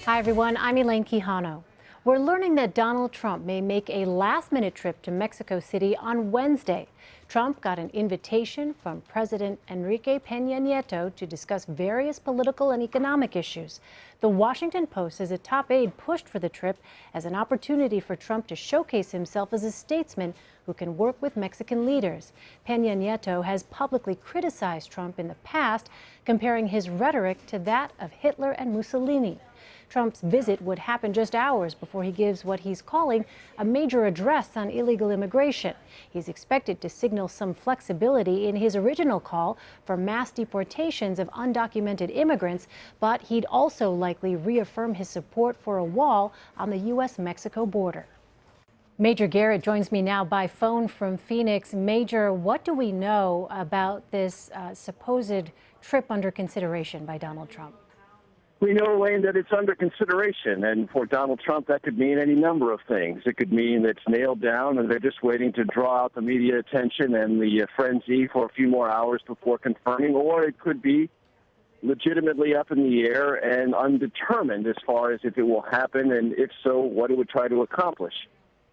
Hi, everyone. I'm Elaine Quijano. We're learning that Donald Trump may make a last-minute trip to Mexico City on Wednesday. Trump got an invitation from President Enrique Peña Nieto to discuss various political and economic issues. The Washington Post says a top aide pushed for the trip as an opportunity for Trump to showcase himself as a statesman who can work with Mexican leaders. Peña Nieto has publicly criticized Trump in the past, comparing his rhetoric to that of Hitler and Mussolini. Trump's visit would happen just hours before he gives what he's calling a major address on illegal immigration. He's expected to signal some flexibility in his original call for mass deportations of undocumented immigrants, but he'd also likely reaffirm his support for a wall on the U.S.-Mexico border. Major Garrett joins me now by phone from Phoenix. Major, what do we know about this supposed trip under consideration by Donald Trump? We know, Elaine, that it's under consideration, and for Donald Trump, that could mean any number of things. It could mean it's nailed down, and they're just waiting to draw out the media attention and the frenzy for a few more hours before confirming, or it could be legitimately up in the air and undetermined as far as if it will happen, and if so, what it would try to accomplish.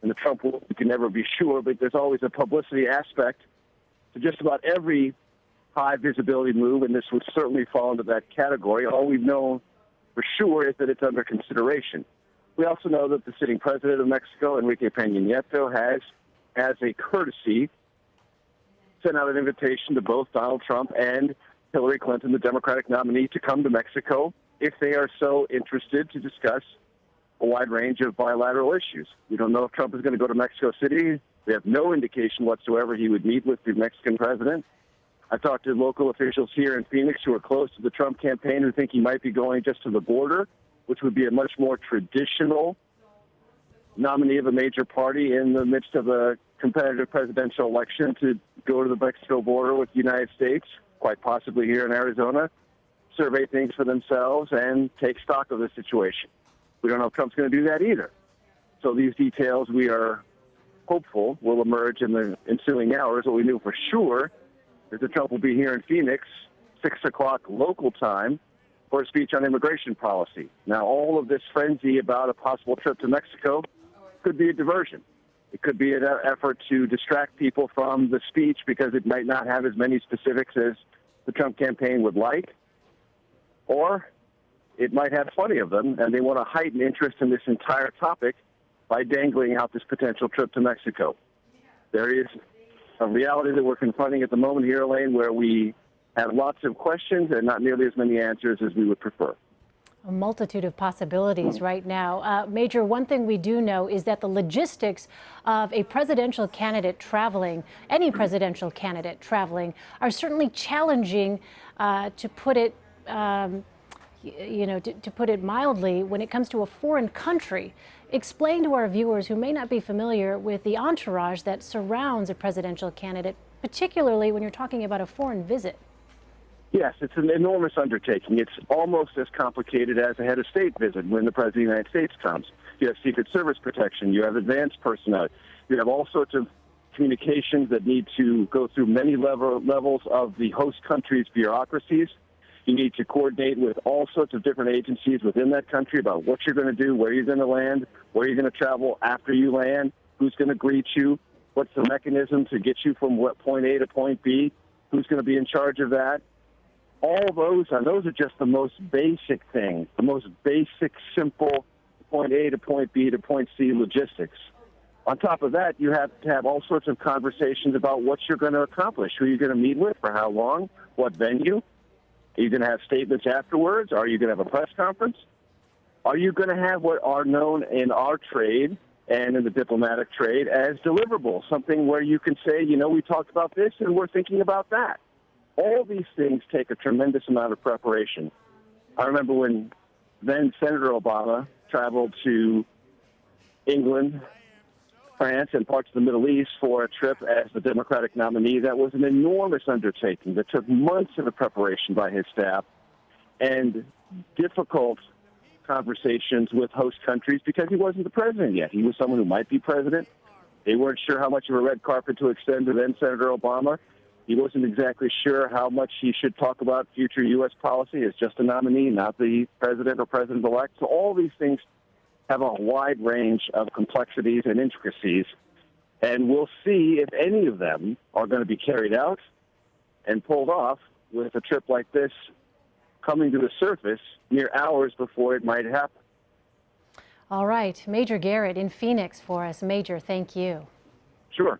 And the Trump will, you can never be sure, but there's always a publicity aspect to just about every high visibility move, and this would certainly fall into that category. All we've known for sure is that it's under consideration. We also know that the sitting president of Mexico, Enrique Peña Nieto, has, as a courtesy, sent out an invitation to both Donald Trump and Hillary Clinton, the Democratic nominee, to come to Mexico if they are so interested to discuss a wide range of bilateral issues. We don't know if Trump is going to go to Mexico City. We have no indication whatsoever he would meet with the Mexican president. I talked to local officials here in Phoenix who are close to the Trump campaign who think he might be going just to the border, which would be a much more traditional nominee of a major party in the midst of a competitive presidential election, to go to the Mexico border with the United States, quite possibly here in Arizona, survey things for themselves, and take stock of the situation. We don't know if Trump's going to do that either. So these details, we are hopeful, will emerge in the ensuing hours. What we knew for sure is that Trump will be here in Phoenix, 6 o'clock local time, for a speech on immigration policy. Now, all of this frenzy about a possible trip to Mexico could be a diversion. It could be an effort to distract people from the speech because it might not have as many specifics as the Trump campaign would like. Or it might have plenty of them, and they want to heighten interest in this entire topic by dangling out this potential trip to Mexico. There is a reality that we're confronting at the moment here, Elaine, where we have lots of questions and not nearly as many answers as we would prefer. A multitude of possibilities right now. Major, one thing we do know is that the logistics of a presidential candidate traveling, any presidential candidate traveling, are certainly challenging, to put it to put it mildly, when it comes to a foreign country. Explain to our viewers who may not be familiar with the entourage that surrounds a presidential candidate, particularly when you're talking about a foreign visit. Yes, it's an enormous undertaking. It's almost as complicated as a head of state visit when the President of the United States comes. You have Secret Service protection, you have advanced personnel, you have all sorts of communications that need to go through many levels of the host country's bureaucracies. You need to coordinate with all sorts of different agencies within that country about what you're going to do, where you're going to land, where you're going to travel after you land, who's going to greet you, what's the mechanism to get you from point A to point B, who's going to be in charge of that. All those are just the most basic things, the most basic, simple point A to point B to point C logistics. On top of that, you have to have all sorts of conversations about what you're going to accomplish, who you're going to meet with, for how long, what venue. Are you going to have statements afterwards? Are you going to have a press conference? Are you going to have what are known in our trade and in the diplomatic trade as deliverables, something where you can say, we talked about this and we're thinking about that? All these things take a tremendous amount of preparation. I remember when then Senator Obama traveled to England, France, and parts of the Middle East for a trip as the Democratic nominee. That was an enormous undertaking that took months of preparation by his staff and difficult conversations with host countries because he wasn't the president yet. He was someone who might be president. They weren't sure how much of a red carpet to extend to then Senator Obama. He wasn't exactly sure how much he should talk about future U.S. policy as just a nominee, not the president or president-elect. So all these things have a wide range of complexities and intricacies, and we'll see if any of them are going to be carried out and pulled off with a trip like this coming to the surface mere hours before it might happen. All right, Major Garrett in Phoenix for us. Major, thank you. Sure.